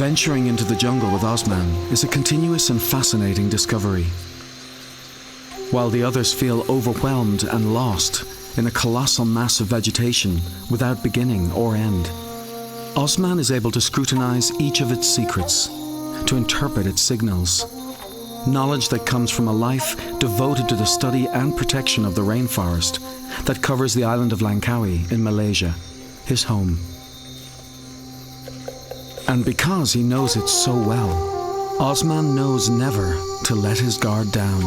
Venturing into the jungle with Osman is a continuous and fascinating discovery. While the others feel overwhelmed and lost in a colossal mass of vegetation without beginning or end, Osman is able to scrutinize each of its secrets, to interpret its signals. Knowledge that comes from a life devoted to the study and protection of the rainforest that covers the island of Langkawi in Malaysia, his home. And because he knows it so well, Osman knows never to let his guard down.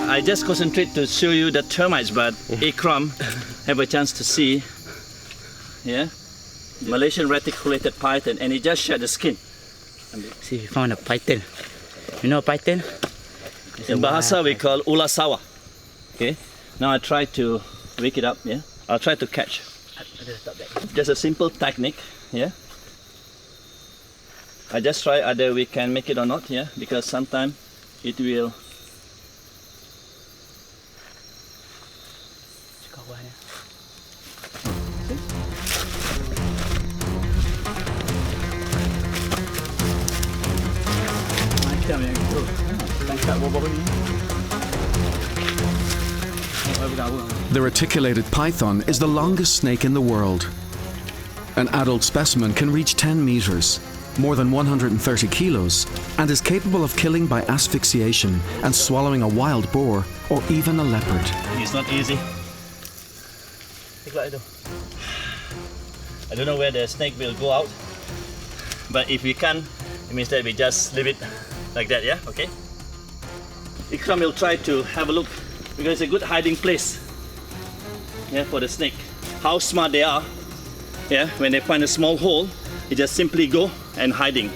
I just concentrate to show you the termites, but Ikram have a chance to see. Yeah, Malaysian reticulated python, and he just shed the skin. See, we found a python. You know python? In Bahasa we call ular sawah. Okay. Now I try to wake it up. Yeah. I'll try to catch. Just a simple technique. Yeah. I just try whether we can make it or not. Yeah, because sometimes it will. The reticulated python is the longest snake in the world. An adult specimen can reach 10 meters, more than 130 kilos, and is capable of killing by asphyxiation and swallowing a wild boar or even a leopard. It's not easy. I don't know where the snake will go out, but if we can, it means that we just leave it like that, yeah? Okay? Ikram will try to have a look because it's a good hiding place, yeah, for the snake. How smart they are, yeah? When they find a small hole, they just simply go and hiding.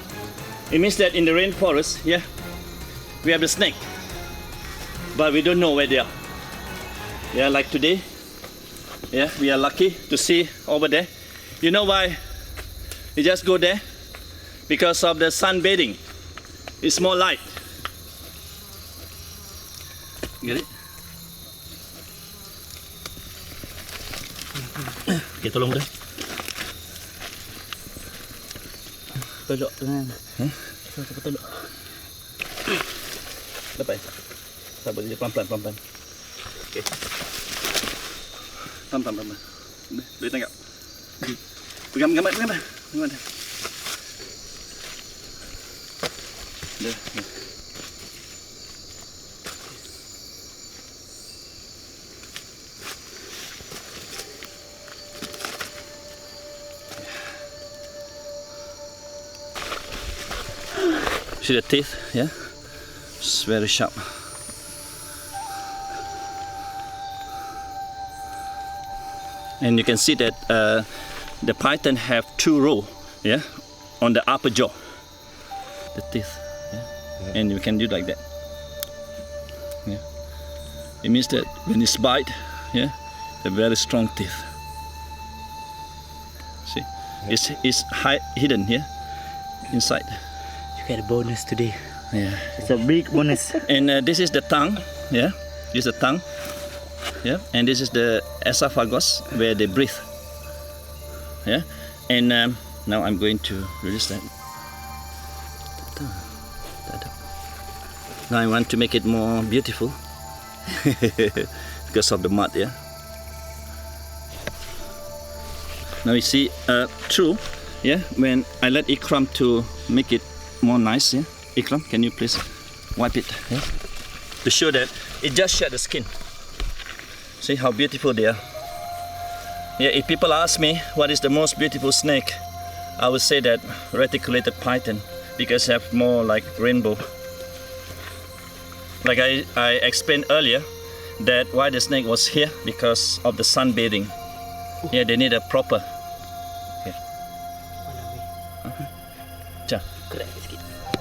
It means that in the rainforest, yeah, we have the snake, but we don't know where they are. Yeah, like today, yeah, we are lucky to see over there. You know why we just go there? Because of the sunbathing. It's more light. Get it? Okay, tolong dia. Tolok dengan. Tolok. Lepas. Sabar dia pelan-pelan. Okay. Pelan-pelan. Boleh tangkap. Pegang. Dia. See the teeth, yeah? It's very sharp. And you can see that the python have 2 rows, yeah, on the upper jaw. The teeth, yeah? And you can do like that. Yeah. It means that when it's bite, yeah, they're very strong teeth. See, it's hidden here, inside. You get a bonus today. Yeah. It's a big bonus. And this is the tongue, yeah. This is the tongue, yeah. And this is the esophagus where they breathe, yeah. And now I'm going to release that. Now I want to make it more beautiful because of the mud, yeah. Now you see, true, yeah. When I let Ikram to make it more nice, yeah. Ikram, can you please wipe it, yeah? To show that it just shed the skin. See how beautiful they are. Yeah, if people ask me what is the most beautiful snake, I would say that reticulated python, because they have more like rainbow. Like I explained earlier, that why the snake was here, because of the sunbathing. Yeah, they need a proper. Okay.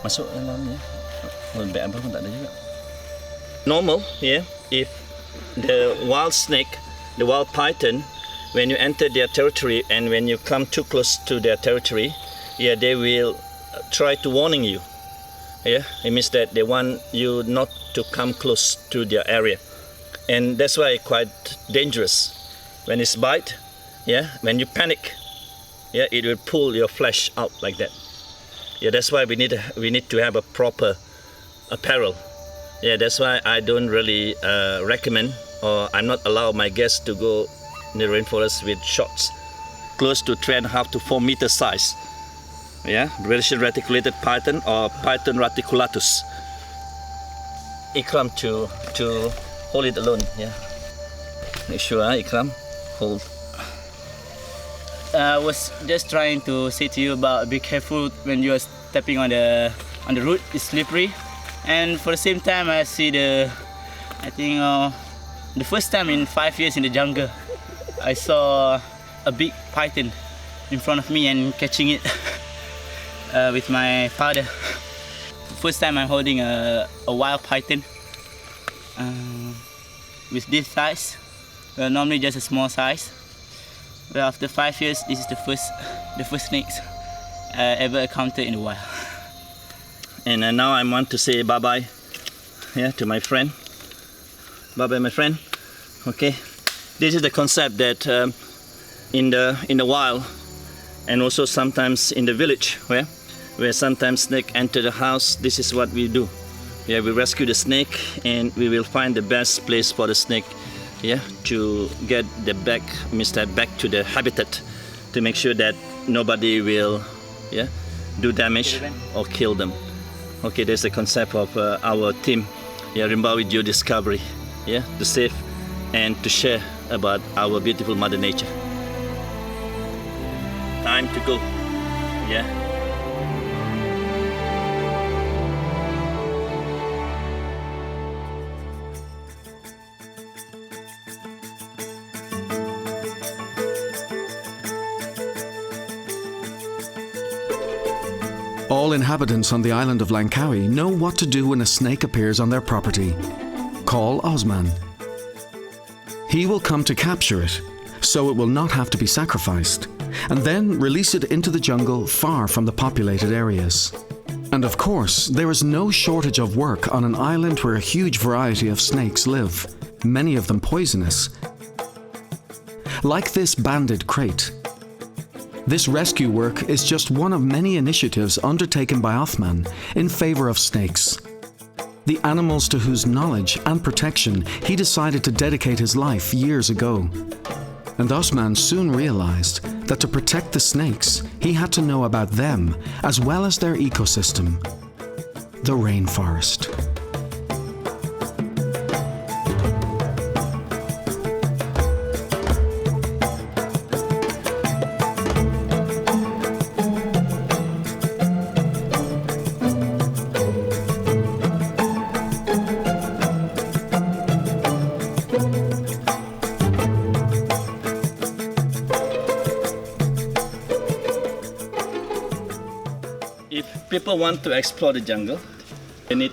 Masuk dalam ya. Oh, beg abang pun tak ada juga. Normal, yeah, if the wild snake, the wild python, when you enter their territory and when you come too close to their territory, yeah, they will try to warning you. Yeah, it means that they want you not to come close to their area, and that's why quite dangerous. when it's bite, yeah, when you panic, yeah, it will pull your flesh out like that. Yeah, that's why we need to have a proper apparel. Yeah, that's why I don't really recommend, or I'm not allow my guests to go in the rainforest with shorts close to 3.5 to 4 meter size. Yeah, Malaysian reticulated python or Python reticulatus. Ikram to hold it alone. Yeah, make sure, Ikram, hold. I was just trying to say to you about be careful when you are stepping on the root. It's slippery, and for the same time I see the first time in 5 years in the jungle, I saw a big python in front of me and catching it with my father. First time I'm holding a wild python with this size. Well, normally just a small size. But after 5 years, this is the first snakes I ever encountered in the wild. And now I want to say bye-bye, yeah, to my friend. Bye-bye, my friend. Okay, this is the concept that in the wild, and also sometimes in the village, where sometimes snake enter the house. This is what we do. Yeah, we rescue the snake, and we will find the best place for the snake. Yeah, to get the back to the habitat, to make sure that nobody will, yeah, do damage or kill them. Okay, there's the concept of our team, yeah, Rimbawi Geo Discovery, yeah, to save and to share about our beautiful Mother Nature. Time to go, yeah. All inhabitants on the island of Langkawi know what to do when a snake appears on their property. Call Osman. He will come to capture it, so it will not have to be sacrificed, and then release it into the jungle far from the populated areas. And of course, there is no shortage of work on an island where a huge variety of snakes live, many of them poisonous. Like this banded crate. This rescue work is just one of many initiatives undertaken by Othman in favor of snakes. The animals to whose knowledge and protection he decided to dedicate his life years ago. And Osman soon realized that to protect the snakes, he had to know about them as well as their ecosystem, the rainforest. If people want to explore the jungle, they need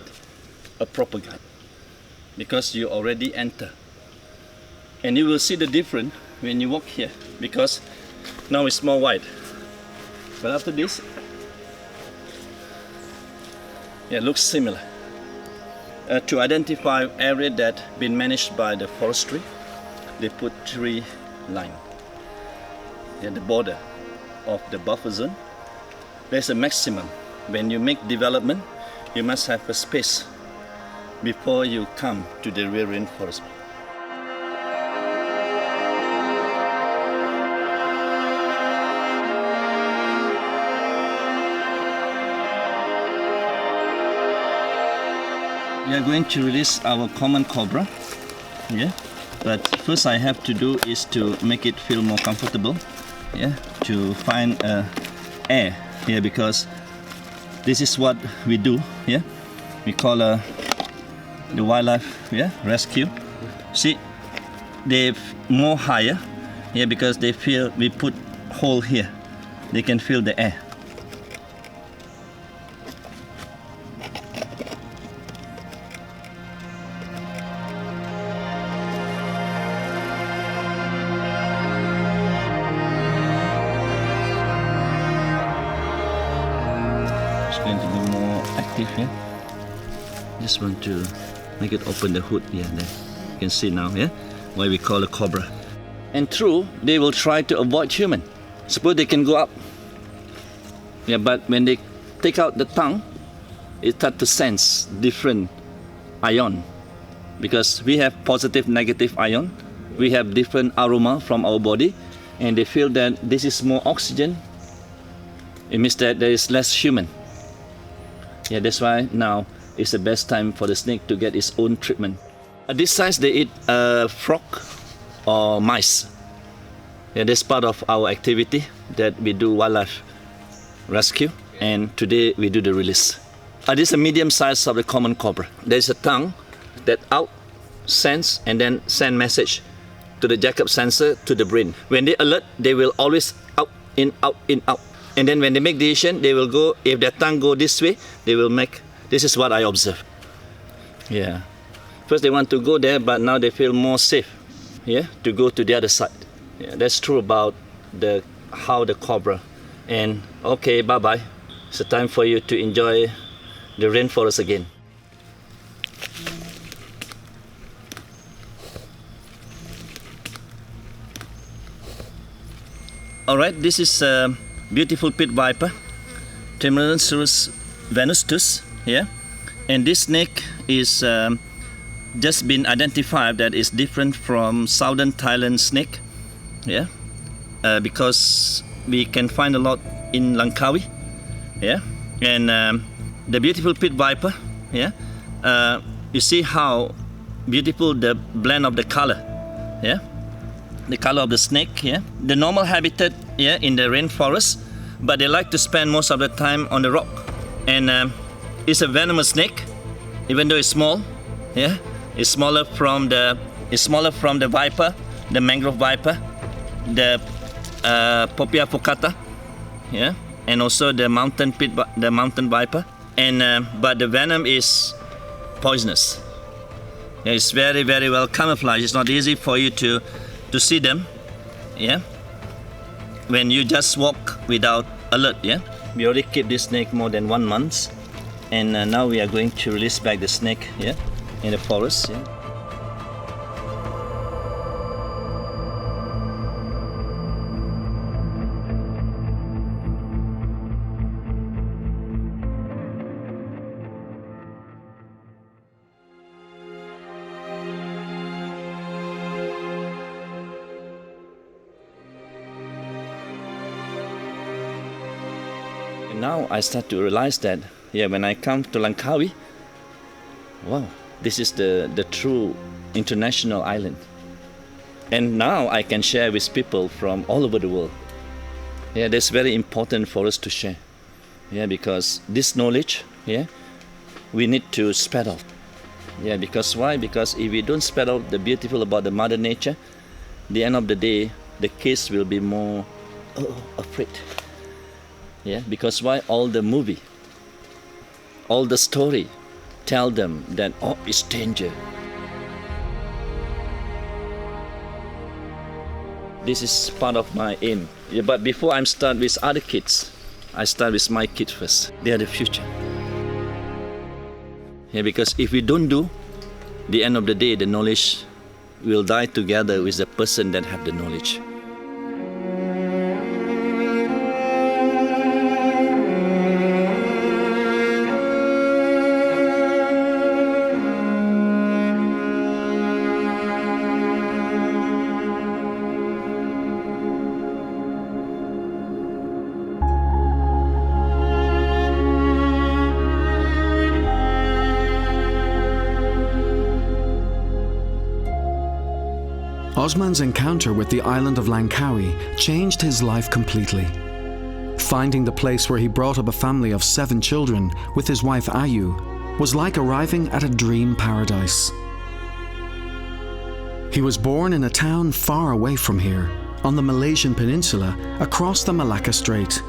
a proper guide, because you already enter. And you will see the difference when you walk here, because now it's more wide. But after this, yeah, it looks similar. To identify area that been managed by the forestry, they put 3 lines. At the border of the buffer zone, there's a maximum. When you make development, you must have a space before you come to the real rainforest. We are going to release our common cobra, yeah. But first I have to do is to make it feel more comfortable, yeah. To find air here, because this is what we do, yeah. We call the wildlife, yeah, rescue. See, they're more higher, yeah, because they feel we put hole here. They can feel the air. Going to be more active here. Just want to make it open the hood here, and then you can see now, yeah, why we call a cobra. And true, they will try to avoid human. Suppose they can go up. Yeah, but when they take out the tongue, it start to sense different ion. Because we have positive, negative ion. We have different aroma from our body. And they feel that this is more oxygen. It means that there is less human. Yeah, that's why now is the best time for the snake to get its own treatment. At this size, they eat frog or mice. Yeah, that's part of our activity that we do wildlife rescue, and today we do the release. This is a medium size of the common cobra. There's a tongue that out sends and then send message to the Jacob sensor to the brain. When they alert, they will always out, in, out, in, out. And then when they make decision, they will go, if their tongue go this way, they will make, this is what I observe. Yeah. First they want to go there, but now they feel more safe, yeah, to go to the other side. Yeah, that's true about how the cobra. And okay, bye-bye. It's a time for you to enjoy the rainforest again. Alright, this is a beautiful pit viper, Trimeransurus venustus, yeah? And this snake is just been identified that is different from southern Thailand snake, yeah? Because we can find a lot in Langkawi, yeah? And the beautiful pit viper, yeah? You see how beautiful the blend of the color, yeah? The color of the snake, yeah? The normal habitat, yeah, in the rainforest, but they like to spend most of the time on the rock. And it's a venomous snake, even though it's small, yeah? It's smaller from the viper, the mangrove viper, the Popia focata, yeah, and also the mountain viper. And but the venom is poisonous. Yeah, it's very, very well camouflaged. It's not easy for you to see them, yeah, when you just walk without alert, yeah. We already keep this snake more than 1 month, and now we are going to release back the snake, yeah, in the forest, yeah. Now I start to realize that, yeah, when I come to Langkawi, wow, this is the true international island. And now I can share with people from all over the world. Yeah, that's very important for us to share. Yeah, because this knowledge, yeah, we need to spread out. Yeah, because why? Because if we don't spread out the beautiful about the Mother Nature, the end of the day, the kids will be more afraid. Yeah, because why? All the movie, all the story tell them that, oh, it's danger. This is part of my aim. Yeah, but before I start with other kids, I start with my kids first. They are the future. Yeah, because if we don't do, the end of the day, the knowledge will die together with the person that have the knowledge. Osman's encounter with the island of Langkawi changed his life completely. Finding the place where he brought up a family of 7 children with his wife Ayu was like arriving at a dream paradise. He was born in a town far away from here, on the Malaysian peninsula across the Malacca Strait,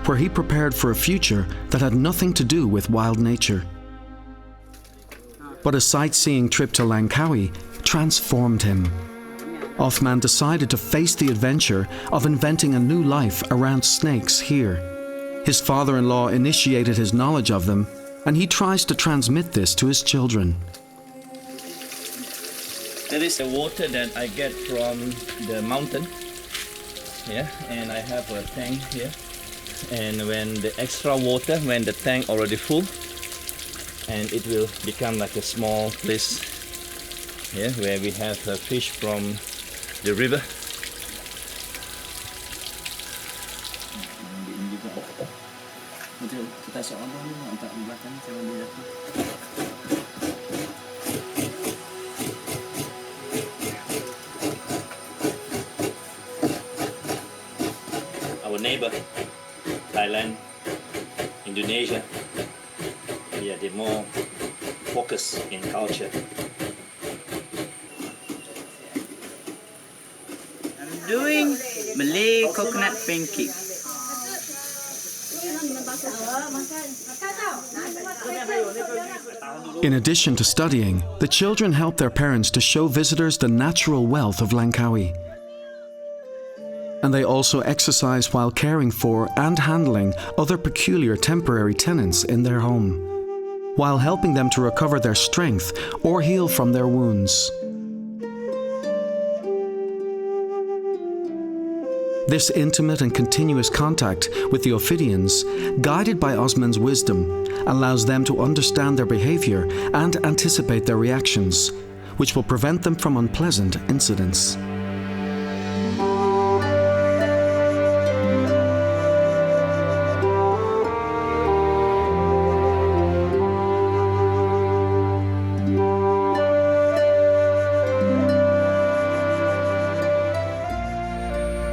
where he prepared for a future that had nothing to do with wild nature. But a sightseeing trip to Langkawi transformed him. Othman decided to face the adventure of inventing a new life around snakes here. His father-in-law initiated his knowledge of them, and he tries to transmit this to his children. There is the water that I get from the mountain. Yeah, and I have a tank here. And when the extra water, when the tank already full, and it will become like a small place, yeah, where we have fish from the river. Our neighbor, Thailand, Indonesia, yeah, they're more focused in culture. I'm doing Malay coconut pancake. In addition to studying, the children help their parents to show visitors the natural wealth of Langkawi. And they also exercise while caring for and handling other peculiar temporary tenants in their home, while helping them to recover their strength or heal from their wounds. This intimate and continuous contact with the Ophidians, guided by Osman's wisdom, allows them to understand their behavior and anticipate their reactions, which will prevent them from unpleasant incidents.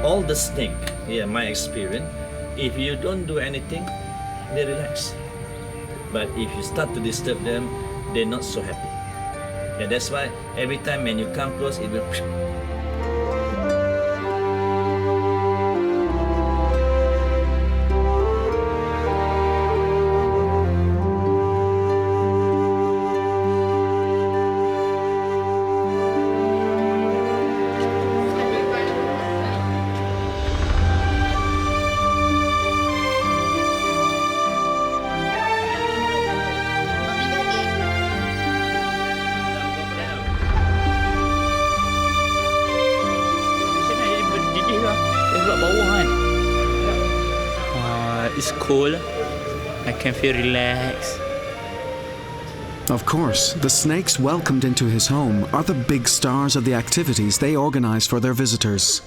All the snake, yeah, my experience, if you don't do anything, they relax. But if you start to disturb them, they're not so happy. Yeah, that's why every time when you come close, it will. It's cool. I can feel relaxed. Of course, the snakes welcomed into his home are the big stars of the activities they organize for their visitors.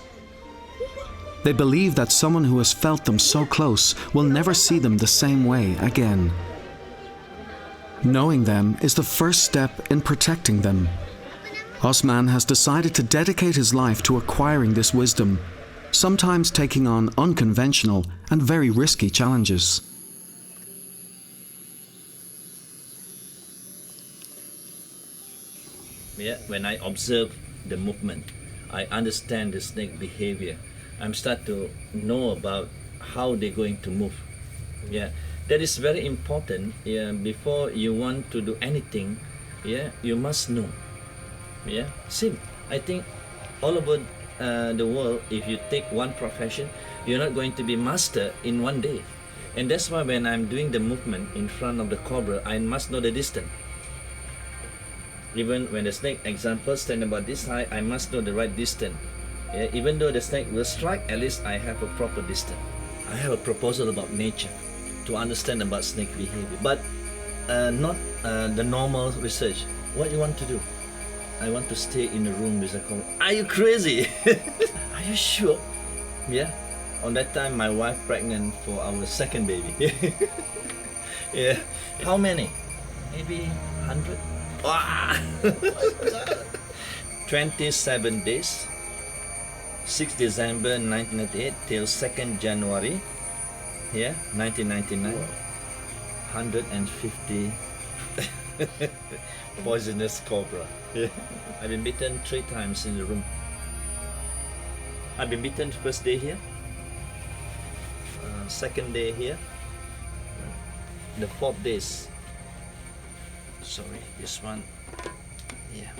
They believe that someone who has felt them so close will never see them the same way again. Knowing them is the first step in protecting them. Osman has decided to dedicate his life to acquiring this wisdom, sometimes taking on unconventional and very risky challenges. Yeah, when I observe the movement, I understand the snake behavior. I'm start to know about how they're going to move. Yeah, that is very important. Yeah, before you want to do anything, yeah, you must know. Yeah, same. I think all over the world, if you take one profession, you're not going to be master in one day. And that's why when I'm doing the movement in front of the cobra, I must know the distance. Even when the snake, example, stand about this high, I must know the right distance. Yeah, even though the snake will strike, at least I have a proper distance. I have a proposal about nature to understand about snake behavior, but not the normal research. What you want to do? I want to stay in a room with a cobra. Are you crazy? Are you sure? Yeah. On that time, my wife pregnant for our second baby. Yeah. How many? Maybe 100. 27 days. 6 December 1998 till 2nd January. Yeah, 1999. 150 poisonous cobra. Yeah. I've been bitten 3 times in the room. I've been bitten first day here, second day here, the 4th days. Sorry, this one. Yeah.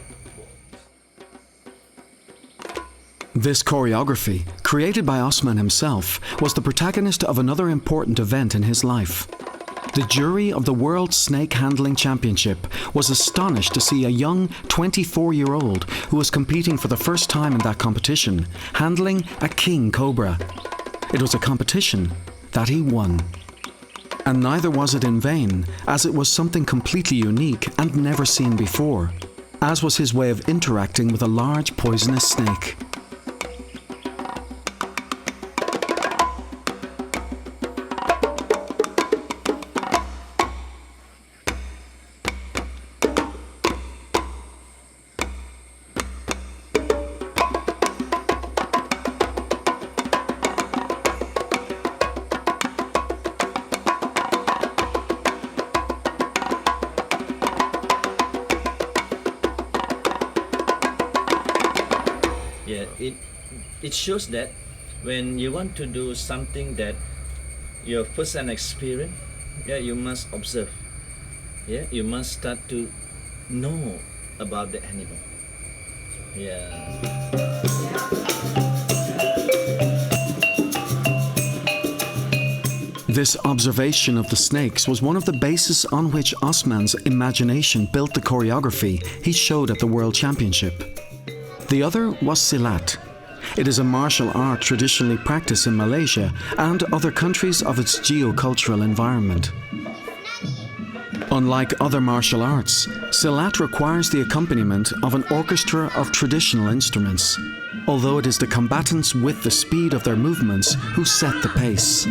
This choreography, created by Osman himself, was the protagonist of another important event in his life. the jury of the World Snake Handling Championship was astonished to see a young 24-year-old who was competing for the first time in that competition, handling a king cobra. It was a competition that he won. And neither was it in vain, as it was something completely unique and never seen before, as was his way of interacting with a large poisonous snake. Yeah, it shows that when you want to do something that your first-hand experience, yeah, you must observe. Yeah, you must start to know about the animal. Yeah. This observation of the snakes was one of the bases on which Osman's imagination built the choreography he showed at the World Championship. The other was Silat. It is a martial art traditionally practiced in Malaysia and other countries of its geocultural environment. Unlike other martial arts, Silat requires the accompaniment of an orchestra of traditional instruments, although it is the combatants with the speed of their movements who set the pace.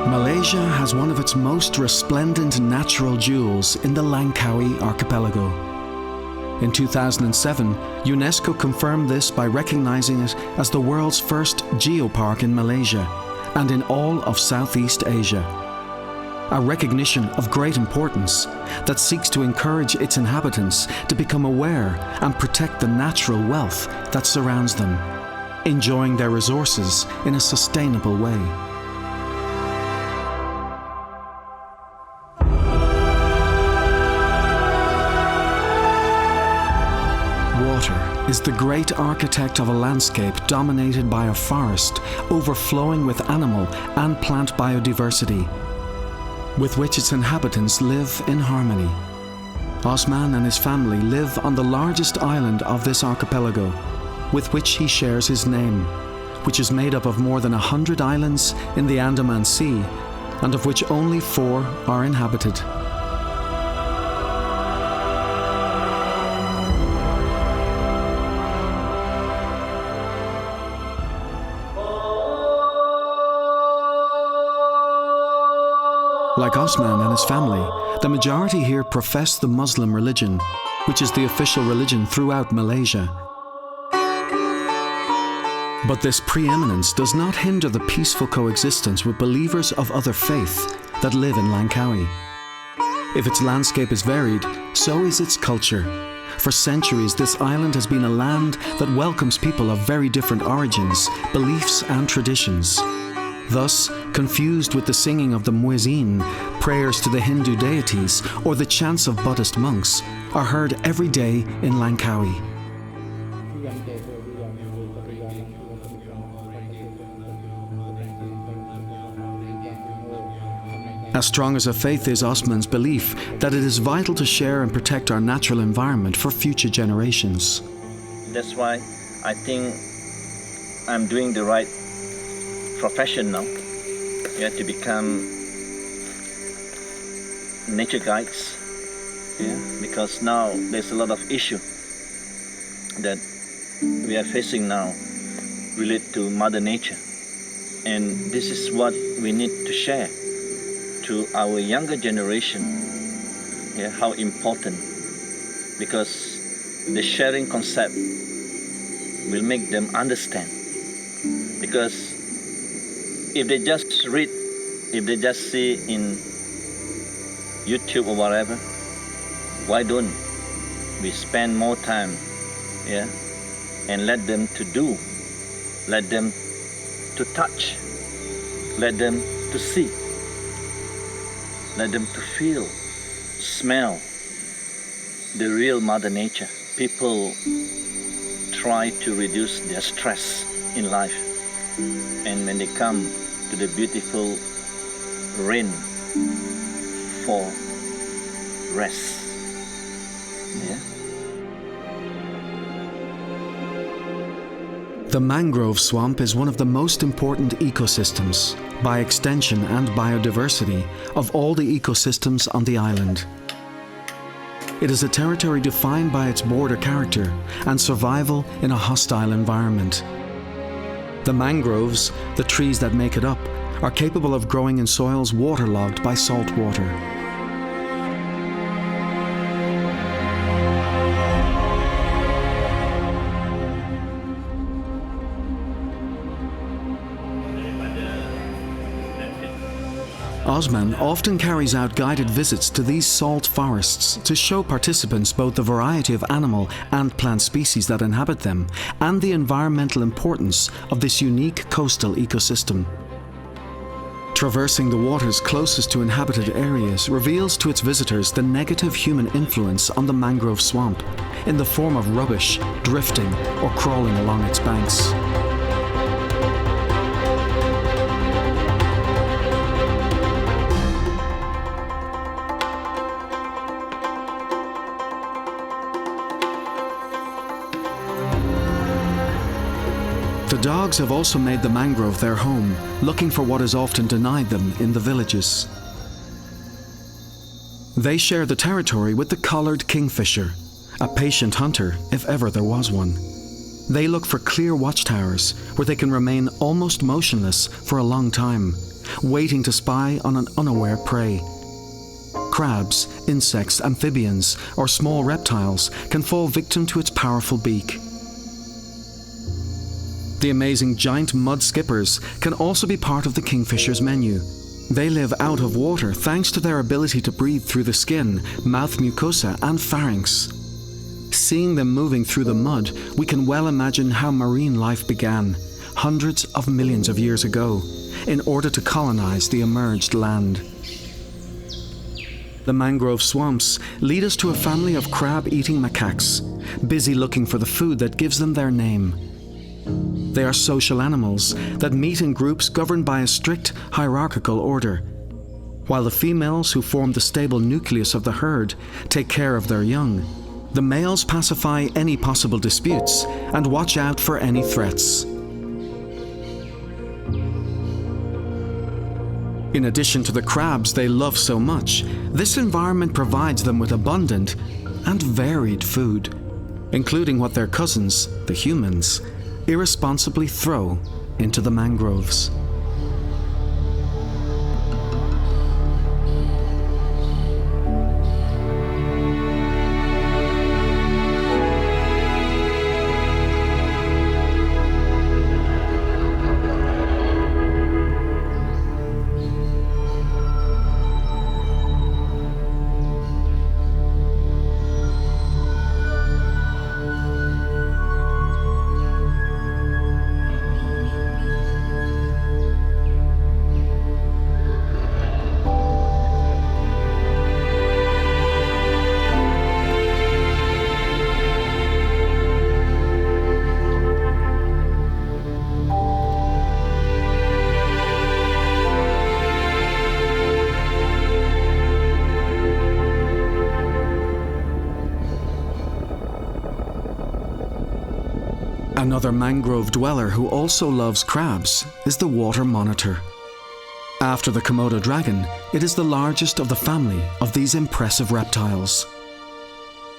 Malaysia has one of its most resplendent natural jewels in the Langkawi archipelago. In 2007, UNESCO confirmed this by recognizing it as the world's first geopark in Malaysia and in all of Southeast Asia. A recognition of great importance that seeks to encourage its inhabitants to become aware and protect the natural wealth that surrounds them, enjoying their resources in a sustainable way. Water is the great architect of a landscape dominated by a forest overflowing with animal and plant biodiversity, with which its inhabitants live in harmony. Osman and his family live on the largest island of this archipelago, with which he shares his name, which is made up of more than 100 islands in the Andaman Sea, and of which only 4 are inhabited. Like Osman and his family, the majority here profess the Muslim religion, which is the official religion throughout Malaysia. But this preeminence does not hinder the peaceful coexistence with believers of other faith that live in Langkawi. If its landscape is varied, so is its culture. For centuries, this island has been a land that welcomes people of very different origins, beliefs and traditions. Thus, confused with the singing of the muezzin, prayers to the Hindu deities, or the chants of Buddhist monks, are heard every day in Langkawi. As strong as a faith is Osman's belief that it is vital to share and protect our natural environment for future generations. That's why I think I'm doing the right profession now. You have to become nature guides, yeah, because now there's a lot of issue that we are facing now relate to Mother Nature. And this is what we need to share to our younger generation, yeah, how important, because the sharing concept will make them understand. Because if they just read, if they just see in YouTube or whatever, why don't we spend more time, yeah, and let them to do, let them to touch, let them to see, let them to feel, smell the real Mother Nature. People try to reduce their stress in life, and when they come to the beautiful rain for rest, yeah. The mangrove swamp is one of the most important ecosystems, by extension and biodiversity, of all the ecosystems on the island. It is a territory defined by its border character and survival in a hostile environment. The mangroves, the trees that make it up, are capable of growing in soils waterlogged by salt water. Osman often carries out guided visits to these salt forests to show participants both the variety of animal and plant species that inhabit them and the environmental importance of this unique coastal ecosystem. Traversing the waters closest to inhabited areas reveals to its visitors the negative human influence on the mangrove swamp in the form of rubbish drifting or crawling along its banks. The dogs have also made the mangrove their home, looking for what is often denied them in the villages. They share the territory with the collared kingfisher, a patient hunter if ever there was one. They look for clear watchtowers where they can remain almost motionless for a long time, waiting to spy on an unaware prey. Crabs, insects, amphibians, or small reptiles can fall victim to its powerful beak. The amazing giant mud skippers can also be part of the kingfisher's menu. They live out of water thanks to their ability to breathe through the skin, mouth mucosa, and pharynx. Seeing them moving through the mud, we can well imagine how marine life began, hundreds of millions of years ago, in order to colonize the emerged land. The mangrove swamps lead us to a family of crab-eating macaques, busy looking for the food that gives them their name. They are social animals that meet in groups governed by a strict hierarchical order. While the females who form the stable nucleus of the herd take care of their young, the males pacify any possible disputes and watch out for any threats. In addition to the crabs they love so much, this environment provides them with abundant and varied food, including what their cousins, the humans, irresponsibly throw into the mangroves. Another mangrove dweller who also loves crabs is the water monitor. After the Komodo dragon, it is the largest of the family of these impressive reptiles.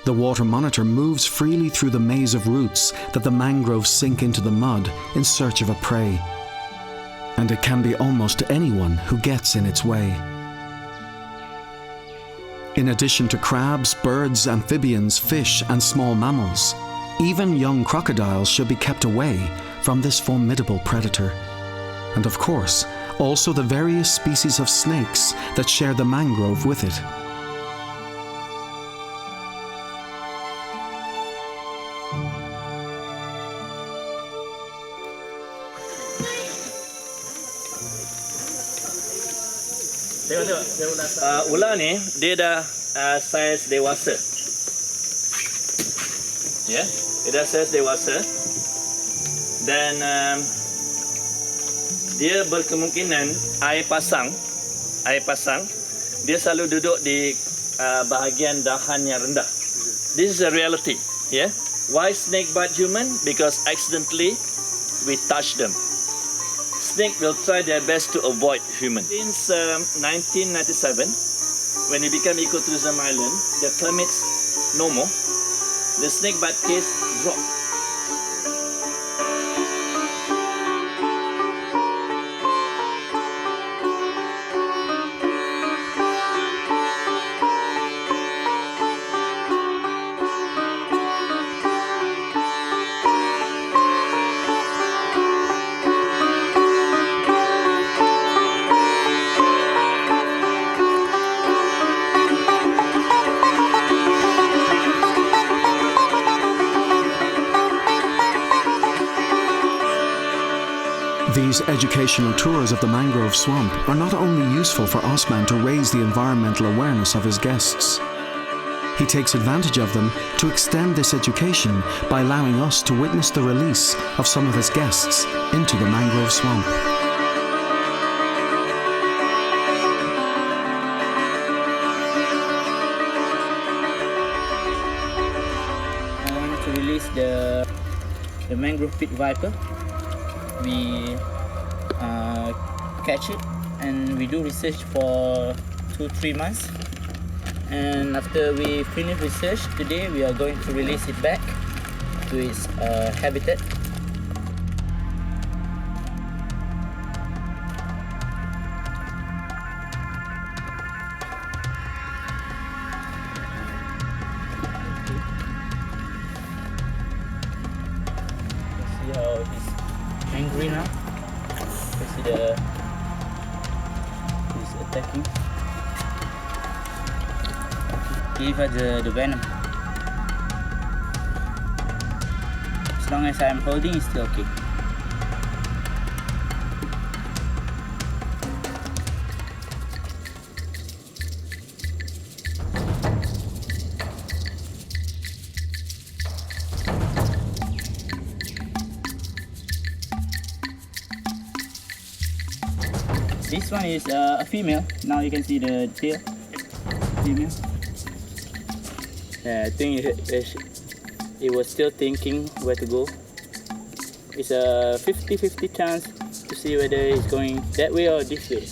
The water monitor moves freely through the maze of roots that the mangroves sink into the mud in search of a prey. And it can be almost anyone who gets in its way. In addition to crabs, birds, amphibians, fish, and small mammals, even young crocodiles should be kept away from this formidable predator. And of course, also the various species of snakes that share the mangrove with it. Ular ni dia dah saiz dewasa. Ya, dia dah saiz dewasa. Dan dia berkemungkinan air pasang, dia selalu duduk di bahagian dahan yang rendah. This is a reality. Yeah. Why snake bite human? Because accidentally we touch them. Snake will try their best to avoid human. Since 1997, when it became ecotourism island, the climate's normal, the snake bite case dropped. These educational tours of the mangrove swamp are not only useful for Osman to raise the environmental awareness of his guests. He takes advantage of them to extend this education by allowing us to witness the release of some of his guests into the mangrove swamp. I want to release the mangrove pit viper. We catch it and we do research for 2-3 months, and after we finish research today we are going to release it back to its habitat. See how he's angry now. You see he's attacking. Give us the venom. As long as I'm holding, it's still okay. This one is a female. Now you can see the tail. Female. I think it was still thinking where to go. It's a 50-50 chance to see whether it's going that way or this way.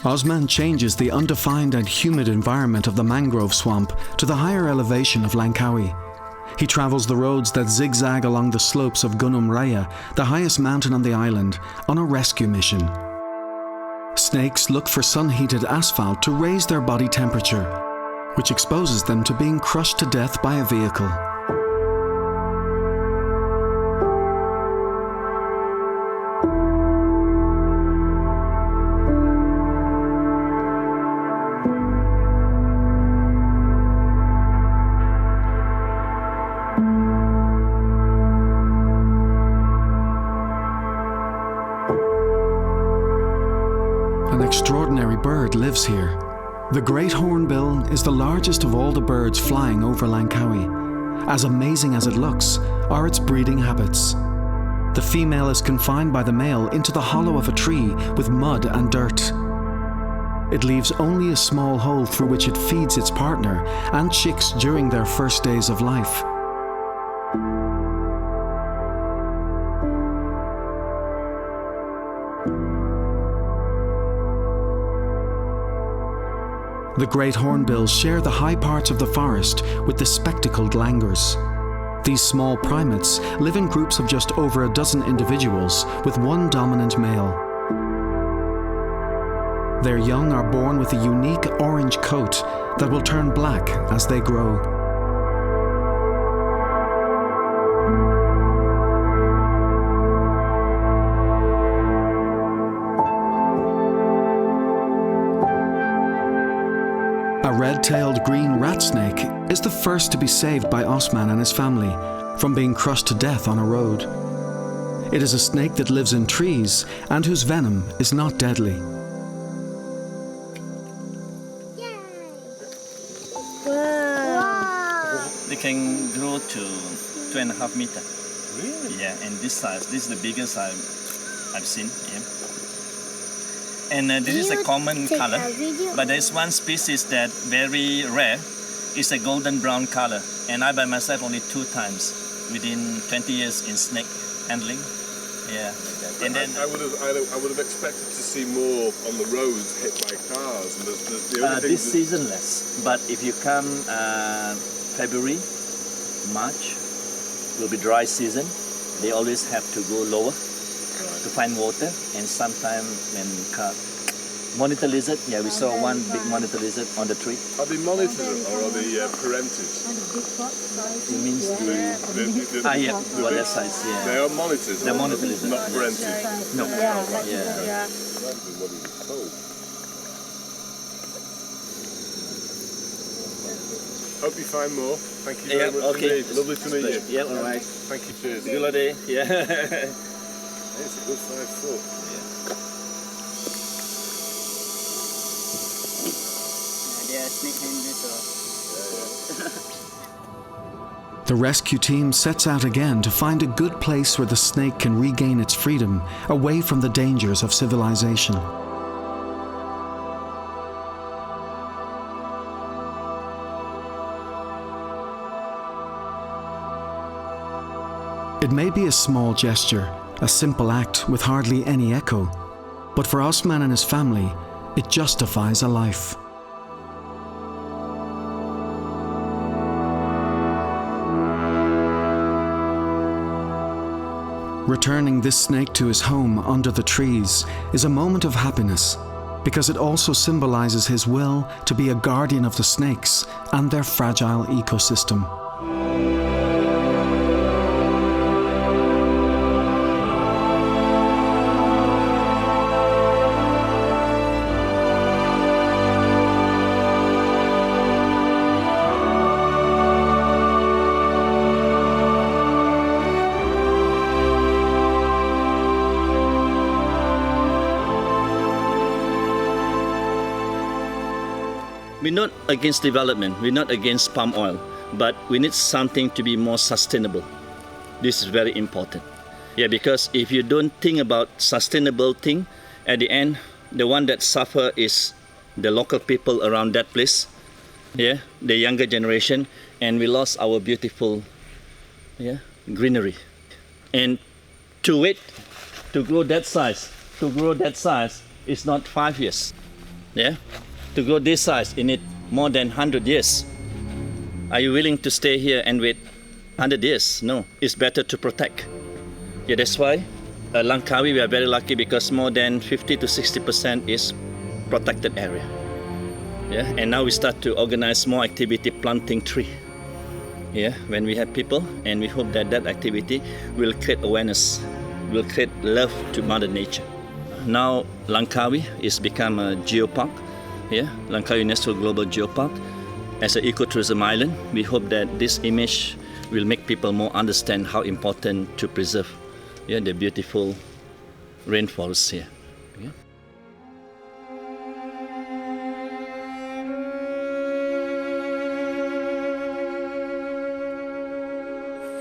Osman changes the undefined and humid environment of the mangrove swamp to the higher elevation of Langkawi. He travels the roads that zigzag along the slopes of Gunung Raya, the highest mountain on the island, on a rescue mission. Snakes look for sun-heated asphalt to raise their body temperature, which exposes them to being crushed to death by a vehicle. An extraordinary bird lives here. The great hornbill is the largest of all the birds flying over Langkawi. As amazing as it looks are its breeding habits. The female is confined by the male into the hollow of a tree with mud and dirt. It leaves only a small hole through which it feeds its partner and chicks during their first days of life. The great hornbills share the high parts of the forest with the spectacled langurs. These small primates live in groups of just over a dozen individuals with one dominant male. Their young are born with a unique orange coat that will turn black as they grow. A red-tailed green rat snake is the first to be saved by Osman and his family from being crushed to death on a road. It is a snake that lives in trees and whose venom is not deadly. They can grow to 2.5 meters. Really? Yeah, and this size, this is the biggest I've seen. Yeah. And this is a common color, but there's one species that very rare. It's a golden brown color, and I by myself only 2 times within 20 years in snake handling. Yeah, and then I would have expected to see more on the roads hit by cars. And there's the only thing this seasonless, but if you come February, March, will be dry season. They always have to go lower to find water, and sometimes when monitor lizard, yeah, we saw one big monitor lizard on the tree. Are they monitors or are they parentes? It means yeah, well, that size, yeah. They are monitors. They're monitor lizard. Not parentes. No. Yeah. Yeah. Hope you find more. Thank you very much okay. indeed. Lovely to meet you. Yeah, all right. Thank you. Cheers. Good day. Yeah. It's a good 5 foot. They are snake handlers. The rescue team sets out again to find a good place where the snake can regain its freedom, away from the dangers of civilization. It may be a small gesture, a simple act with hardly any echo, but for Osman and his family, it justifies a life. Returning this snake to his home under the trees is a moment of happiness, because it also symbolizes his will to be a guardian of the snakes and their fragile ecosystem. We're not against development, we're not against palm oil, but we need something to be more sustainable. This is very important. Yeah, because if you don't think about sustainable thing, at the end, the one that suffer is the local people around that place, yeah, the younger generation, and we lost our beautiful greenery. And to wait, to grow that size is not 5 years. Yeah? To grow this size, you need more than 100 years. Are you willing to stay here and wait 100 years? No, it's better to protect. Yeah, that's why Langkawi, we are very lucky because more than 50 to 60% is protected area. Yeah, and now we start to organize more activity planting tree. Yeah, when we have people, and we hope that that activity will create awareness, will create love to Mother Nature. Now Langkawi is become a geopark. Yeah, Langkawi UNESCO Global Geopark. As an ecotourism island, we hope that this image will make people more understand how important to preserve the beautiful rainforests here. Yeah.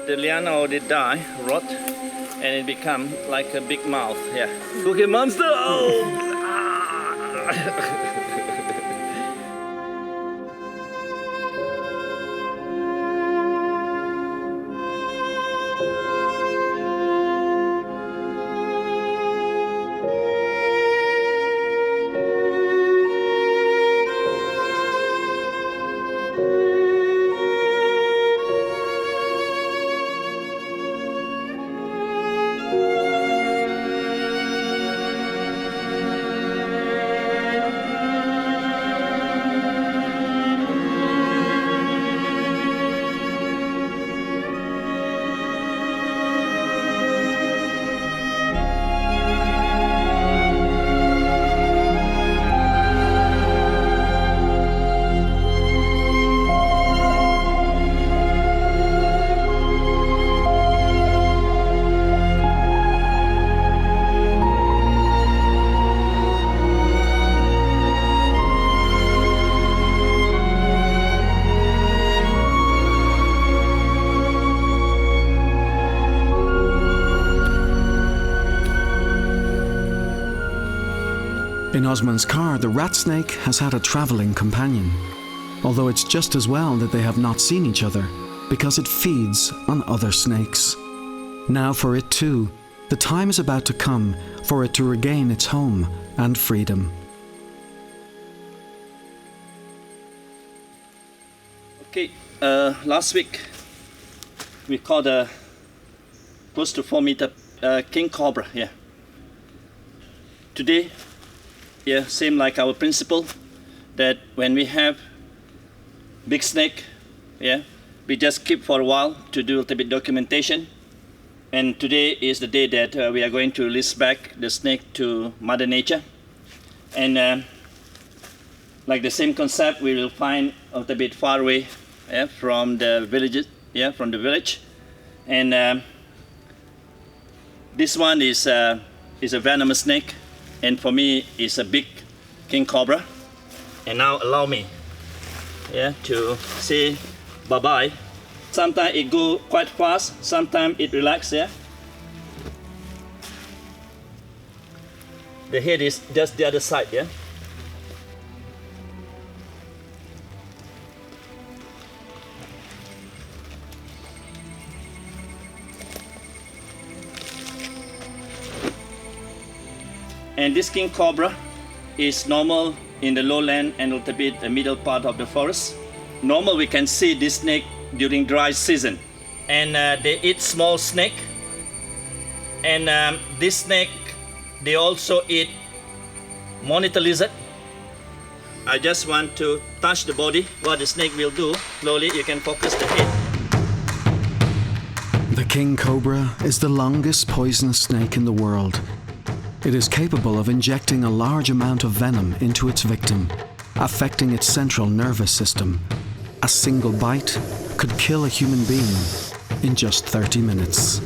The liana already die, rot, and it become like a big mouth. Yeah. Cookie monster! Oh! In Osman's car, the rat snake has had a traveling companion, although it's just as well that they have not seen each other, because it feeds on other snakes. Now for it too, the time is about to come for it to regain its home and freedom. Okay, last week we caught a close to 4-meter king cobra here. Today, yeah, same like our principle, that when we have big snake, yeah, we just keep for a while to do a little bit documentation. And today is the day that we are going to release back the snake to Mother Nature. And like the same concept, we will find a little bit far away, yeah, from the villages, yeah, from the village. And this one is a venomous snake, and for me, it's a big king cobra. And now allow me, yeah, to say bye-bye. Sometimes it go quite fast, sometimes it relax, yeah. The head is just the other side, yeah. And this king cobra is normal in the lowland and a little bit the middle part of the forest. Normal, we can see this snake during dry season. And they eat small snake. And this snake, they also eat monitor lizard. I just want to touch the body, what the snake will do. Slowly, you can focus the head. The king cobra is the longest poisonous snake in the world. It is capable of injecting a large amount of venom into its victim, affecting its central nervous system. A single bite could kill a human being in just 30 minutes.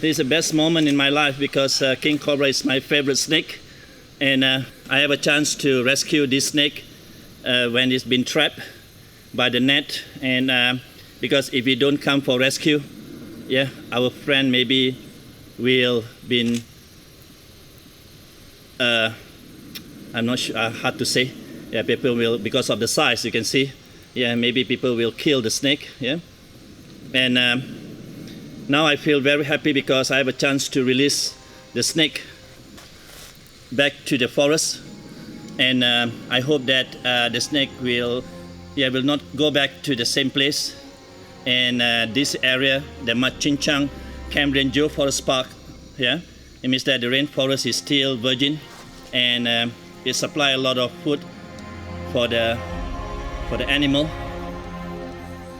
This is the best moment in my life because king cobra is my favorite snake, and I have a chance to rescue this snake when it's been trapped by the net. And because if we don't come for rescue, yeah, our friend maybe will been I'm not sure, hard to say. Yeah, people will, because of the size, you can see. Yeah, maybe people will kill the snake. Yeah, and now I feel very happy because I have a chance to release the snake back to the forest, and I hope that the snake will not go back to the same place. And this area, the Machinchang Cambrian Geoforest Park, yeah, it means that the rainforest is still virgin, and it supply a lot of food for the animal,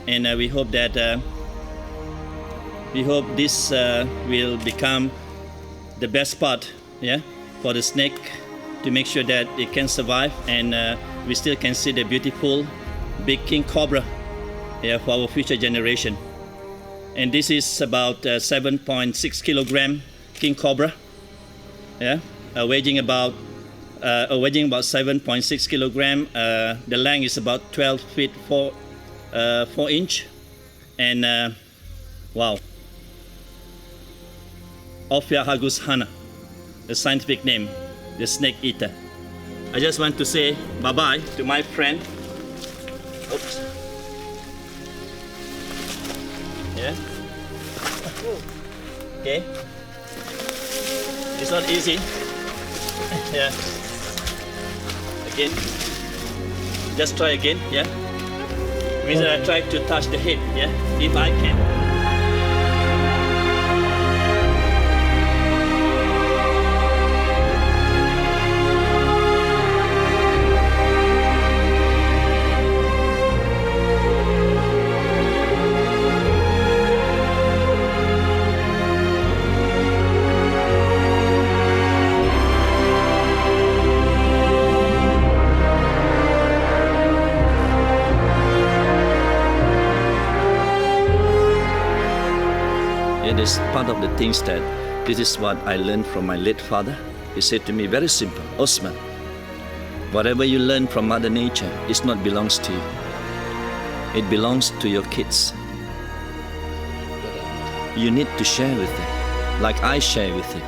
and we hope that this will become the best part, yeah, for the snake to make sure that it can survive, and we still can see the beautiful big king cobra, yeah, for our future generation. And this is about 7.6 kilogram king cobra, yeah, weighing about 7.6 kilogram. The length is about 12 feet 4 inch, and wow, Ophiahagus hana, the scientific name, the snake eater. I just want to say bye-bye to my friend. Oops. Yeah. Okay. It's not easy. Yeah. Again. Just try again. Yeah. Means that I try to touch the head. Yeah. If I can. It is part of the things that this is what I learned from my late father. He said to me, very simple, Osman, whatever you learn from Mother Nature is not belongs to you. It belongs to your kids. You need to share with them, like I share with you.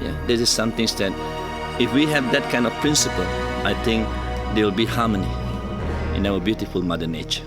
Yeah, this is something that if we have that kind of principle, I think there will be harmony in our beautiful Mother Nature.